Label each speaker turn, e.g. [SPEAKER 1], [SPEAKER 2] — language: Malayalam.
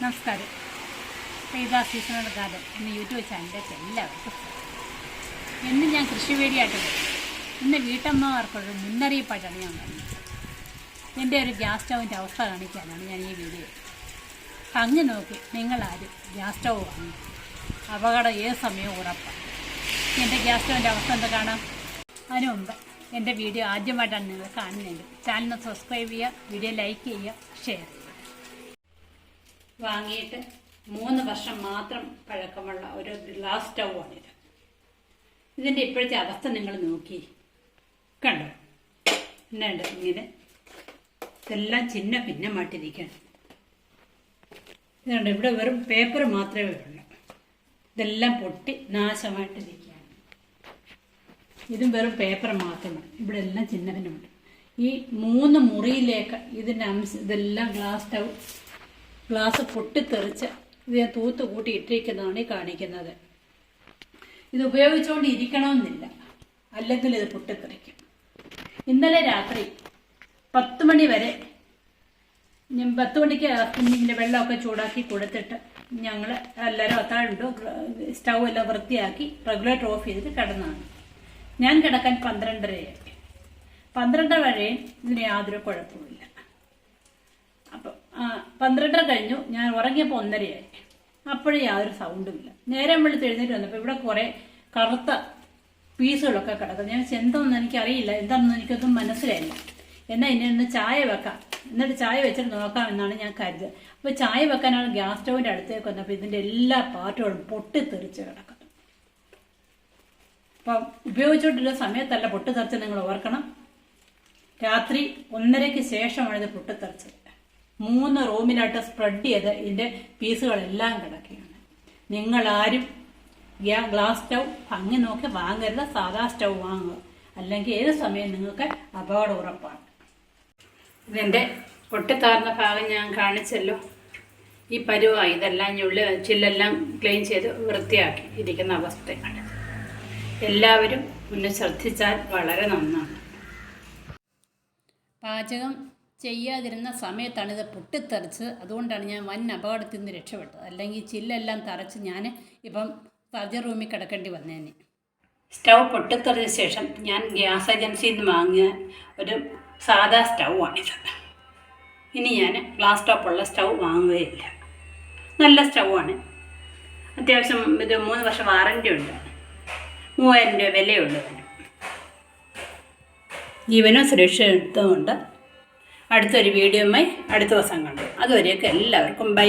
[SPEAKER 1] നമസ്കാരം. പെയ്ത സീസണൽ ഗാർഡൻ എന്ന യൂട്യൂബ് ചാനലിലേക്ക് എല്ലാവർക്കും ഇന്ന് ഞാൻ കൃഷി വീഡിയോയായിട്ട് വരും. ഇന്ന് വീട്ടമ്മമാർക്കൊരു മുന്നറിയിപ്പായിട്ടാണ് ഞാൻ പറയുന്നത്. എൻ്റെ ഒരു ഗ്യാസ് സ്റ്റൗവിൻ്റെ അവസ്ഥ കാണിക്കാനാണ് ഞാൻ ഈ വീഡിയോ. അങ്ങ് നോക്കി നിങ്ങളാരും ഗ്യാസ് സ്റ്റൗ വാങ്ങി, അപകടം ഏത് സമയവും ഉറപ്പാണ്. എൻ്റെ ഗ്യാസ് സ്റ്റൗവിൻ്റെ അവസ്ഥ എന്താ കാണാം. അതിനു മുമ്പ് എൻ്റെ വീഡിയോ ആദ്യമായിട്ടാണ് നിങ്ങൾ കാണുന്നതെങ്കിൽ ചാനൽ സബ്സ്ക്രൈബ് ചെയ്യുക, വീഡിയോ ലൈക്ക് ചെയ്യുക, ഷെയർ ചെയ്യുക. വാങ്ങിയിട്ട് 3 വർഷം മാത്രം പഴക്കമുള്ള ഒരു ഗ്ലാസ് സ്റ്റൗവാണിത്. ഇതിൻ്റെ ഇപ്പോഴത്തെ അവസ്ഥ നിങ്ങൾ നോക്കി കണ്ടോ. എന്നുണ്ട് ഇങ്ങനെ ഇതെല്ലാം ചിന്ന ഭിന്നമായിട്ടിരിക്കണം. ഇതുണ്ട്, ഇവിടെ വെറും പേപ്പർ മാത്രമേ ഉള്ളൂ. ഇതെല്ലാം പൊട്ടി നാശമായിട്ടിരിക്കുകയാണ്. ഇതും വെറും പേപ്പർ മാത്രമാണ്. ഇവിടെ എല്ലാം ചിന്ന ഭിന്നമുണ്ട്. ഈ 3 മുറിയിലേക്ക് ഇതിൻ്റെ ഇതെല്ലാം ഗ്ലാസ് പൊട്ടിത്തെറിച്ച് ഇത് ഞാൻ തൂത്ത് കൂട്ടി ഇട്ടിരിക്കുന്നതാണ് ഈ കാണിക്കുന്നത്. ഇത് ഉപയോഗിച്ചുകൊണ്ട് ഇരിക്കണമെന്നില്ല, അല്ലെങ്കിൽ ഇത് പൊട്ടിത്തെറിക്കും. ഇന്നലെ രാത്രി 10 മണി വരെ ഞാൻ 10 മണിക്ക് കുഞ്ഞിൻ്റെ വെള്ളമൊക്കെ ചൂടാക്കി കൊടുത്തിട്ട് ഞങ്ങൾ എല്ലാവരും അത്താഴുണ്ടോ സ്റ്റൗ എല്ലാം വൃത്തിയാക്കി റെഗുലേറ്റർ ഓഫ് ചെയ്തിട്ട് കിടന്നതാണ്. ഞാൻ കിടക്കാൻ 12:30 12 വരെയും ഇതിന് യാതൊരു കുഴപ്പമില്ല. അപ്പം 12 കഴിഞ്ഞു. ഞാൻ ഉറങ്ങിയപ്പോൾ 1:30 അപ്പോഴും യാതൊരു സൗണ്ടും ഇല്ല. നേരം വെളുത്ത് എഴുന്നേറ്റ് വന്നപ്പോൾ ഇവിടെ കുറേ കറുത്ത പീസുകളൊക്കെ കിടക്കും. ഞാൻ എന്താണെന്ന് എനിക്കറിയില്ല, എന്താണെന്ന് എനിക്കൊന്നും മനസ്സിലായില്ല. എന്നാൽ ഇനി ഒന്ന് ചായ വെക്കാം, എന്നിട്ട് ചായ വെച്ചിട്ട് നോക്കാം എന്നാണ് ഞാൻ കരുതുക. അപ്പോൾ ചായ വെക്കാനാണ് ഗ്യാസ് സ്റ്റൗവിൻ്റെ അടുത്തേക്ക് വന്നപ്പോൾ ഇതിൻ്റെ എല്ലാ പാർട്ടുകളും പൊട്ടിത്തെറിച്ച് കിടക്കുന്നത്. അപ്പം ഉപയോഗിച്ചുകൊണ്ടിരുന്ന സമയത്തല്ല പൊട്ടിത്തെറിച്ച് നിങ്ങൾ ഓർക്കണം. രാത്രി 1:30 ശേഷമാണ് ഇത് പൊട്ടിത്തെറിച്ചത്. 3 റൂമിലായിട്ട് സ്പ്രെഡ് ചെയ്ത് ഇതിൻ്റെ പീസുകളെല്ലാം കിടക്കുകയാണ്. നിങ്ങളാരും ഗ്ലാസ് സ്റ്റൗ ഭംഗി നോക്കി വാങ്ങരുത്, സാധാ സ്റ്റൗ വാങ്ങുക, അല്ലെങ്കിൽ ഏത് സമയം നിങ്ങൾക്ക് അപകടം ഉറപ്പാണ്. ഇതിൻ്റെ പൊട്ടിത്താർന്ന ഭാഗം ഞാൻ കാണിച്ചല്ലോ. ഈ പരുവായി ഇതെല്ലാം ചില്ലെല്ലാം ക്ലീൻ ചെയ്ത് വൃത്തിയാക്കി ഇരിക്കുന്ന അവസ്ഥയാണ്. എല്ലാവരും ഒന്ന് ശ്രദ്ധിച്ചാൽ വളരെ നന്നാണ്. പാചകം ചെയ്യാതിരുന്ന സമയത്താണ് ഇത് പൊട്ടിത്തെറിച്ച്. അതുകൊണ്ടാണ് ഞാൻ വൻ അപകടത്തിൽ നിന്ന് രക്ഷപ്പെട്ടത്. അല്ലെങ്കിൽ ചില്ലെല്ലാം തറച്ച് ഞാൻ ഇപ്പം സർജറി റൂമിൽ കിടക്കേണ്ടി വന്നേനെ. സ്റ്റൗ പൊട്ടിത്തെറിച്ച ശേഷം ഞാൻ ഗ്യാസ് ഏജൻസിയിൽ നിന്ന് വാങ്ങിയ ഒരു സാധാ സ്റ്റൗ ആണിത്. ഇനി ഞാൻ ഗ്ലാസ് ടോപ്പുള്ള സ്റ്റൗ വാങ്ങുകയില്ല. നല്ല സ്റ്റൗ ആണ്. അത്യാവശ്യം ഇത് 3 വർഷം വാറൻറ്റി ഉണ്ട്. 3000 രൂപ വിലയുള്ളൂ. ജീവനും സുരക്ഷിതത്വമുണ്ട്. അടുത്തൊരു വീഡിയോയുമായി അടുത്ത ദിവസം കണ്ടു. അതുവരെയൊക്കെ എല്ലാവർക്കും ബൈ.